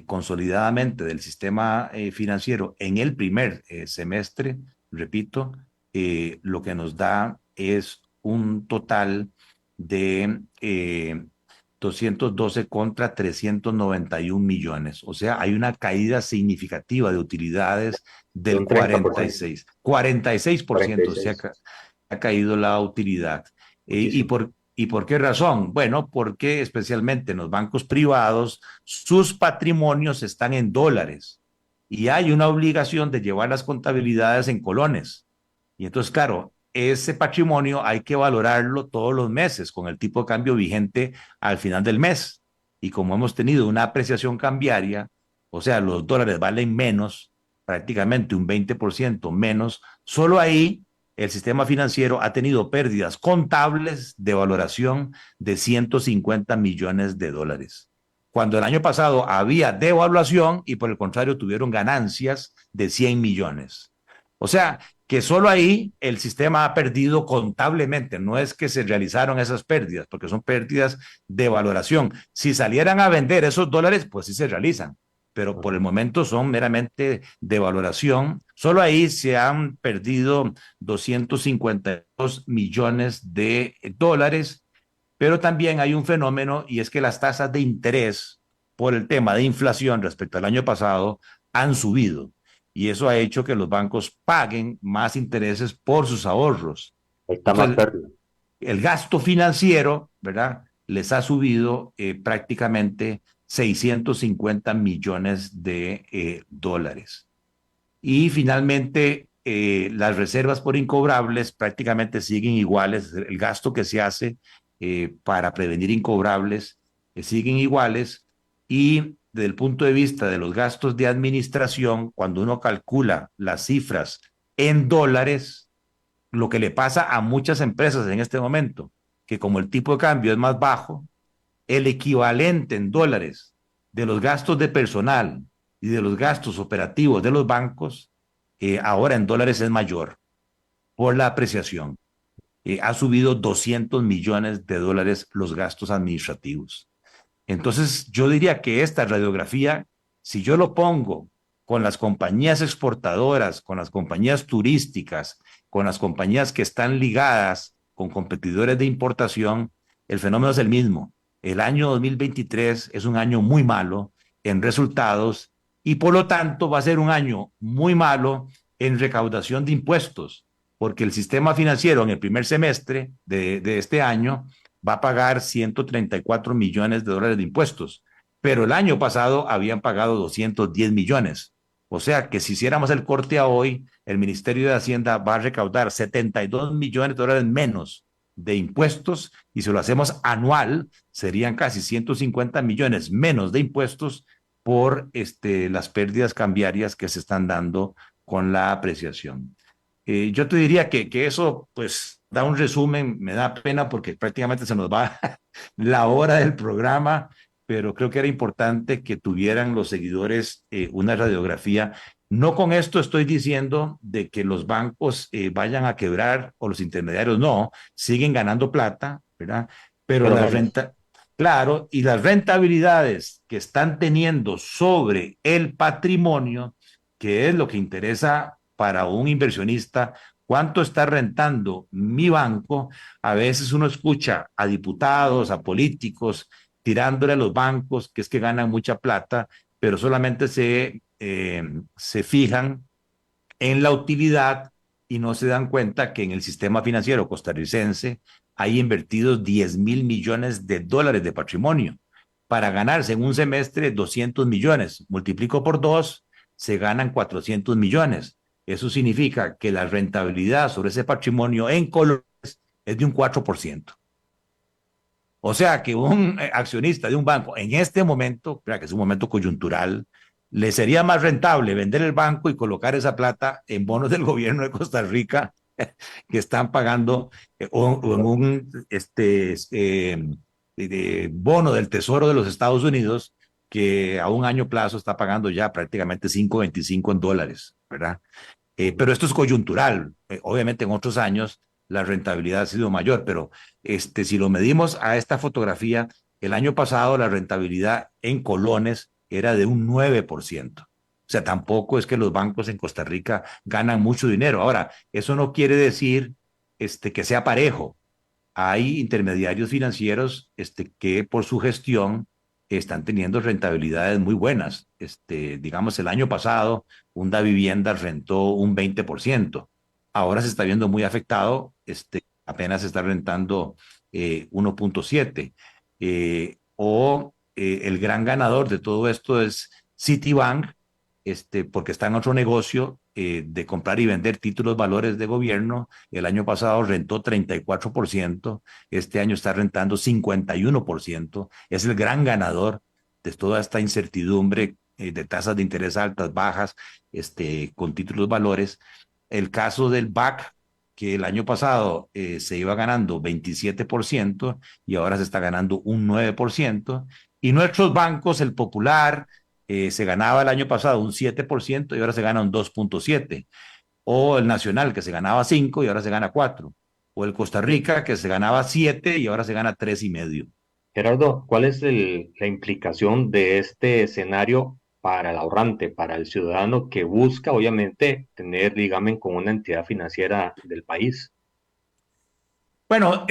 consolidadamente del sistema financiero en el primer semestre, repito, lo que nos da es un total de 212 contra 391 millones. O sea, hay una caída significativa de utilidades De del un 30%. 46%, se ha caído la utilidad. ¿Y por qué razón? Bueno, porque especialmente en los bancos privados, sus patrimonios están en dólares y hay una obligación de llevar las contabilidades en colones. Y entonces, claro, ese patrimonio hay que valorarlo todos los meses con el tipo de cambio vigente al final del mes. Y como hemos tenido una apreciación cambiaria, o sea, los dólares valen menos, prácticamente un 20% menos, solo ahí el sistema financiero ha tenido pérdidas contables de valoración de 150 millones de dólares. Cuando el año pasado había devaluación y por el contrario tuvieron ganancias de 100 millones. O sea, que solo ahí el sistema ha perdido contablemente, no es que se realizaron esas pérdidas, porque son pérdidas de valoración. Si salieran a vender esos dólares, pues sí se realizan, pero por el momento son meramente de valoración. Solo ahí se han perdido 252 millones de dólares, pero también hay un fenómeno y es que las tasas de interés por el tema de inflación respecto al año pasado han subido y eso ha hecho que los bancos paguen más intereses por sus ahorros. Ahí está más Entonces, pérdida. el gasto financiero, ¿verdad? Les ha subido prácticamente 650 millones de dólares. Y finalmente, las reservas por incobrables prácticamente siguen iguales. El gasto que se hace para prevenir incobrables siguen iguales. Y desde el punto de vista de los gastos de administración, cuando uno calcula las cifras en dólares, lo que le pasa a muchas empresas en este momento, que como el tipo de cambio es más bajo, el equivalente en dólares de los gastos de personal y de los gastos operativos de los bancos, ahora en dólares es mayor por la apreciación. Ha subido 200 millones de dólares los gastos administrativos. Entonces, yo diría que esta radiografía, si yo lo pongo con las compañías exportadoras, con las compañías turísticas, con las compañías que están ligadas con competidores de importación, el fenómeno es el mismo. El año 2023 es un año muy malo en resultados y por lo tanto va a ser un año muy malo en recaudación de impuestos, porque el sistema financiero en el primer semestre de este año va a pagar 134 millones de dólares de impuestos, pero el año pasado habían pagado 210 millones. O sea que si hiciéramos el corte a hoy, el Ministerio de Hacienda va a recaudar 72 millones de dólares menos de impuestos, y si lo hacemos anual, serían casi 150 millones menos de impuestos por las pérdidas cambiarias que se están dando con la apreciación. Yo te diría que eso, pues, da un resumen. Me da pena porque prácticamente se nos va la hora del programa, pero creo que era importante que tuvieran los seguidores una radiografía. No con esto estoy diciendo de que los bancos vayan a quebrar o los intermediarios, no, siguen ganando plata, ¿verdad? Pero Pero la menos. renta, claro, y las rentabilidades que están teniendo sobre el patrimonio, que es lo que interesa para un inversionista, cuánto está rentando mi banco. A veces uno escucha a diputados, a políticos, tirándole a los bancos, que es que ganan mucha plata, pero solamente se fijan en la utilidad y no se dan cuenta que en el sistema financiero costarricense hay invertidos 10.000 millones de dólares de patrimonio para ganarse en un semestre 200 millones. Multiplico por dos, se ganan 400 millones. Eso significa que la rentabilidad sobre ese patrimonio en colores es de un 4%. O sea que un accionista de un banco en este momento, que es un momento coyuntural, le sería más rentable vender el banco y colocar esa plata en bonos del gobierno de Costa Rica que están pagando o en un bono del Tesoro de los Estados Unidos que a un año plazo está pagando ya prácticamente 5.25 en dólares, ¿verdad? Pero esto es coyuntural. Obviamente en otros años la rentabilidad ha sido mayor, pero si lo medimos a esta fotografía, el año pasado la rentabilidad en colones era de un 9%. O sea, tampoco es que los bancos en Costa Rica ganan mucho dinero. Ahora, eso no quiere decir que sea parejo. Hay intermediarios financieros que por su gestión están teniendo rentabilidades muy buenas. Digamos, el año pasado, una vivienda rentó un 20%. Ahora se está viendo muy afectado, apenas se está rentando 1.7. El gran ganador de todo esto es Citibank, porque está en otro negocio de comprar y vender títulos valores de gobierno. El año pasado rentó 34%, este año está rentando 51%. Es el gran ganador de toda esta incertidumbre de tasas de interés altas, bajas, con títulos valores. El caso del BAC, que el año pasado se iba ganando 27% y ahora se está ganando un 9%. Y nuestros bancos, el Popular, se ganaba el año pasado un 7% y ahora se gana un 2.7%. O el Nacional, que se ganaba 5 y ahora se gana 4. O el Costa Rica, que se ganaba 7 y ahora se gana 3.5. Gerardo, ¿cuál es la implicación de este escenario para el ahorrante, para el ciudadano que busca, obviamente, tener ligamen con una entidad financiera del país? Bueno,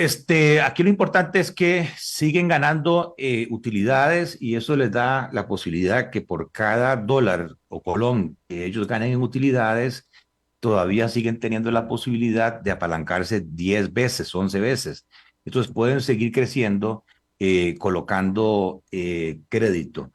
aquí lo importante es que siguen ganando utilidades, y eso les da la posibilidad que por cada dólar o colón que ellos ganen en utilidades, todavía siguen teniendo la posibilidad de apalancarse 10 veces, 11 veces. Entonces pueden seguir creciendo colocando crédito.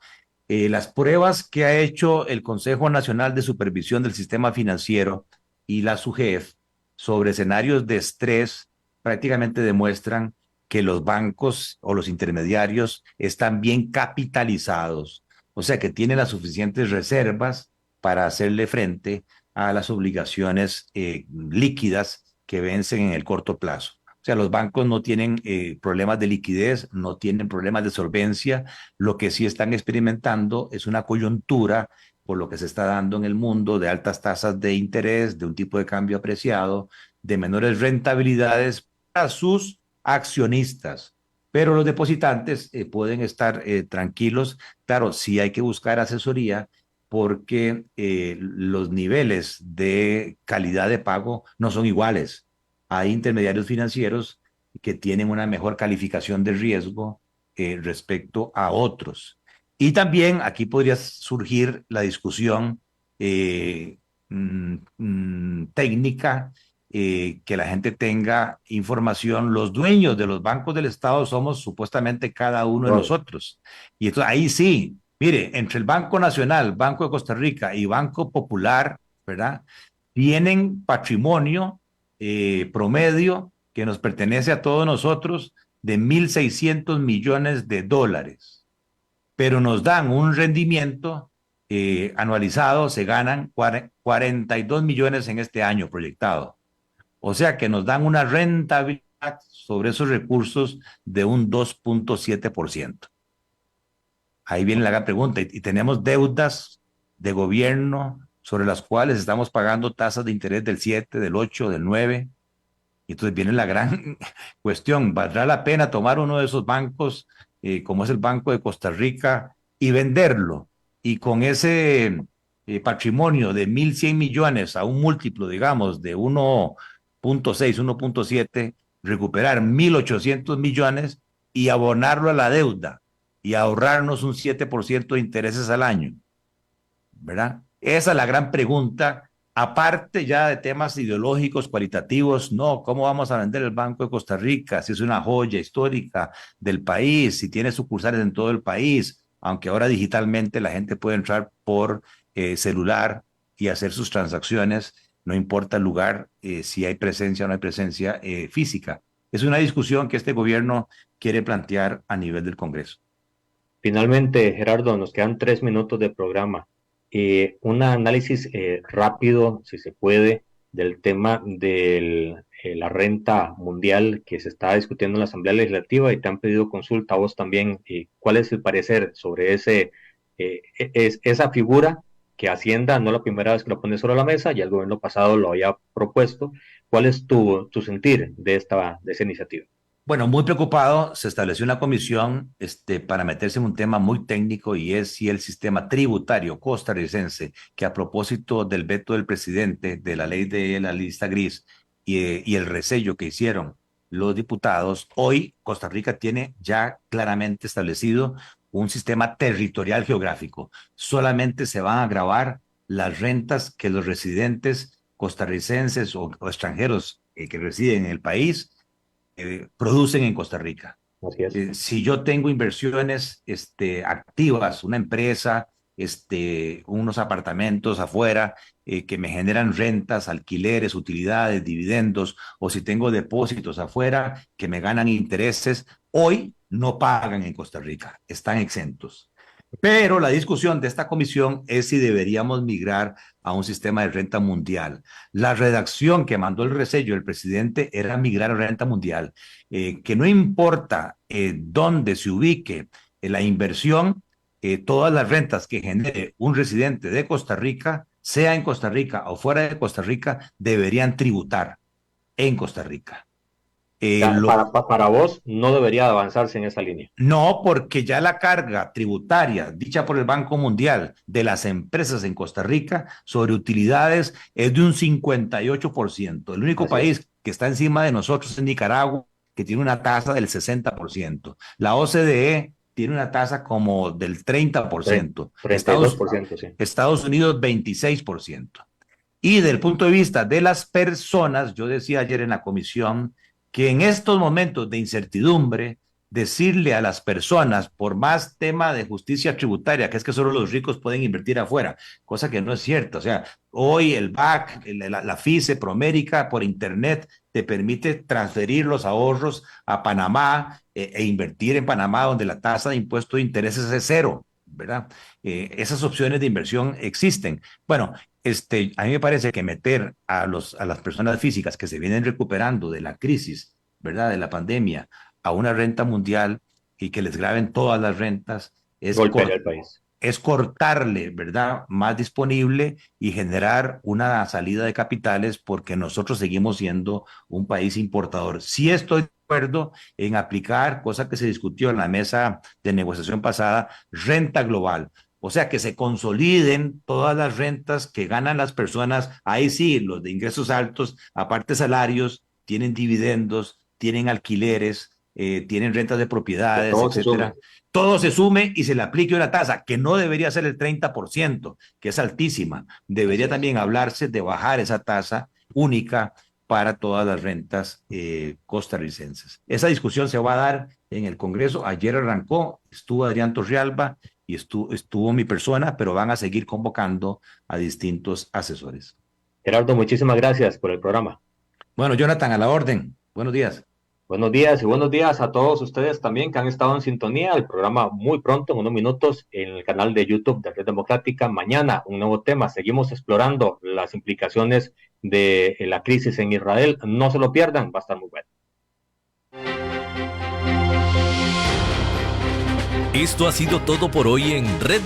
Las pruebas que ha hecho el Consejo Nacional de Supervisión del Sistema Financiero y la SUGEF sobre escenarios de estrés prácticamente demuestran que los bancos o los intermediarios están bien capitalizados, o sea que tienen las suficientes reservas para hacerle frente a las obligaciones líquidas que vencen en el corto plazo. O sea, los bancos no tienen problemas de liquidez, no tienen problemas de solvencia. Lo que sí están experimentando es una coyuntura por lo que se está dando en el mundo de altas tasas de interés, de un tipo de cambio apreciado, de menores rentabilidades para sus accionistas. Pero los depositantes pueden estar tranquilos. Claro, sí hay que buscar asesoría porque los niveles de calidad de pago no son iguales. Hay intermediarios financieros que tienen una mejor calificación de riesgo respecto a otros. Y también aquí podría surgir la discusión técnica, que la gente tenga información. Los dueños de los bancos del Estado somos supuestamente cada uno de Todos. nosotros. Y entonces ahí sí, Mire, entre el Banco Nacional, Banco de Costa Rica y Banco Popular, ¿verdad? Tienen patrimonio promedio que nos pertenece a todos nosotros de 1.600 millones de dólares, pero nos dan un rendimiento anualizado, se ganan 42 millones en este año proyectado. O sea que nos dan una rentabilidad sobre esos recursos de un 2.7%. Ahí viene la gran pregunta. Y tenemos deudas de gobierno sobre las cuales estamos pagando tasas de interés del 7, del 8, del 9. Y entonces viene la gran cuestión. ¿Valdrá la pena tomar uno de esos bancos, como es el Banco de Costa Rica, y venderlo? Y con ese patrimonio de 1.100 millones a un múltiplo, digamos, de 1.6, 1.7, recuperar 1.800 millones y abonarlo a la deuda y ahorrarnos un 7% de intereses al año, ¿verdad? Esa es la gran pregunta, aparte ya de temas ideológicos, cualitativos. No, ¿cómo vamos a vender el Banco de Costa Rica? Si es una joya histórica del país, si tiene sucursales en todo el país, aunque ahora digitalmente la gente puede entrar por celular y hacer sus transacciones, no importa el lugar, si hay presencia o no hay presencia física. Es una discusión que este gobierno quiere plantear a nivel del Congreso. Finalmente, Gerardo, nos quedan 3 minutos de programa. Un análisis rápido, si se puede, del tema de la renta mundial que se está discutiendo en la Asamblea Legislativa y te han pedido consulta a vos también. ¿Cuál es el parecer sobre esa figura que Hacienda, no la primera vez que lo pone sobre la mesa, ya el gobierno pasado lo había propuesto? ¿Cuál es tu sentir de esa iniciativa? Bueno, muy preocupado, se estableció una comisión para meterse en un tema muy técnico y es si el sistema tributario costarricense, que a propósito del veto del presidente de la ley de la lista gris y el resello que hicieron los diputados, hoy Costa Rica tiene ya claramente establecido un sistema territorial geográfico. Solamente se van a gravar las rentas que los residentes costarricenses o extranjeros que residen en el país producen en Costa Rica. Así es. Si yo tengo inversiones activas, una empresa, unos apartamentos afuera que me generan rentas, alquileres, utilidades, dividendos, o si tengo depósitos afuera que me ganan intereses, hoy no pagan en Costa Rica, están exentos. Pero la discusión de esta comisión es si deberíamos migrar a un sistema de renta mundial. La redacción que mandó el resello del presidente era migrar a renta mundial, que no importa dónde se ubique la inversión, todas las rentas que genere un residente de Costa Rica, sea en Costa Rica o fuera de Costa Rica, deberían tributar en Costa Rica. Para vos no debería avanzarse en esa línea. No, porque ya la carga tributaria dicha por el Banco Mundial de las empresas en Costa Rica sobre utilidades es de un 58%. El único país que está encima de nosotros es Nicaragua, que tiene una tasa del 60%. La OCDE tiene una tasa como del 30%. 32%, sí. Estados Unidos, 26%. Y del punto de vista de las personas, yo decía ayer en la comisión que en estos momentos de incertidumbre, decirle a las personas, por más tema de justicia tributaria, que es que solo los ricos pueden invertir afuera, cosa que no es cierta. O sea, hoy el BAC, la FICE, Promérica, por internet, te permite transferir los ahorros a Panamá e invertir en Panamá, donde la tasa de impuesto de intereses es cero, ¿verdad? Esas opciones de inversión existen. Bueno, a mí me parece que meter a las personas físicas que se vienen recuperando de la crisis, ¿verdad?, de la pandemia, a una renta mundial y que les graben todas las rentas, golpear al país. Es cortarle, ¿verdad?, más disponible y generar una salida de capitales porque nosotros seguimos siendo un país importador. Sí estoy de acuerdo en aplicar, cosa que se discutió en la mesa de negociación pasada, renta global. O sea, que se consoliden todas las rentas que ganan las personas. Ahí sí, los de ingresos altos, aparte salarios, tienen dividendos, tienen alquileres, tienen rentas de propiedades, etcétera. Todo se sume y se le aplique una tasa que no debería ser el 30%, que es altísima. Debería también hablarse de bajar esa tasa única para todas las rentas costarricenses. Esa discusión se va a dar en el Congreso. Ayer arrancó, estuvo Adrián Torrealba, y estuvo mi persona, pero van a seguir convocando a distintos asesores. Gerardo, muchísimas gracias por el programa. Bueno, Jonathan, a la orden. Buenos días. Buenos días y buenos días a todos ustedes también que han estado en sintonía. El programa muy pronto, en unos minutos, en el canal de YouTube de Red Democrática. Mañana, un nuevo tema. Seguimos explorando las implicaciones de la crisis en Israel. No se lo pierdan, va a estar muy bueno. Esto ha sido todo por hoy en Red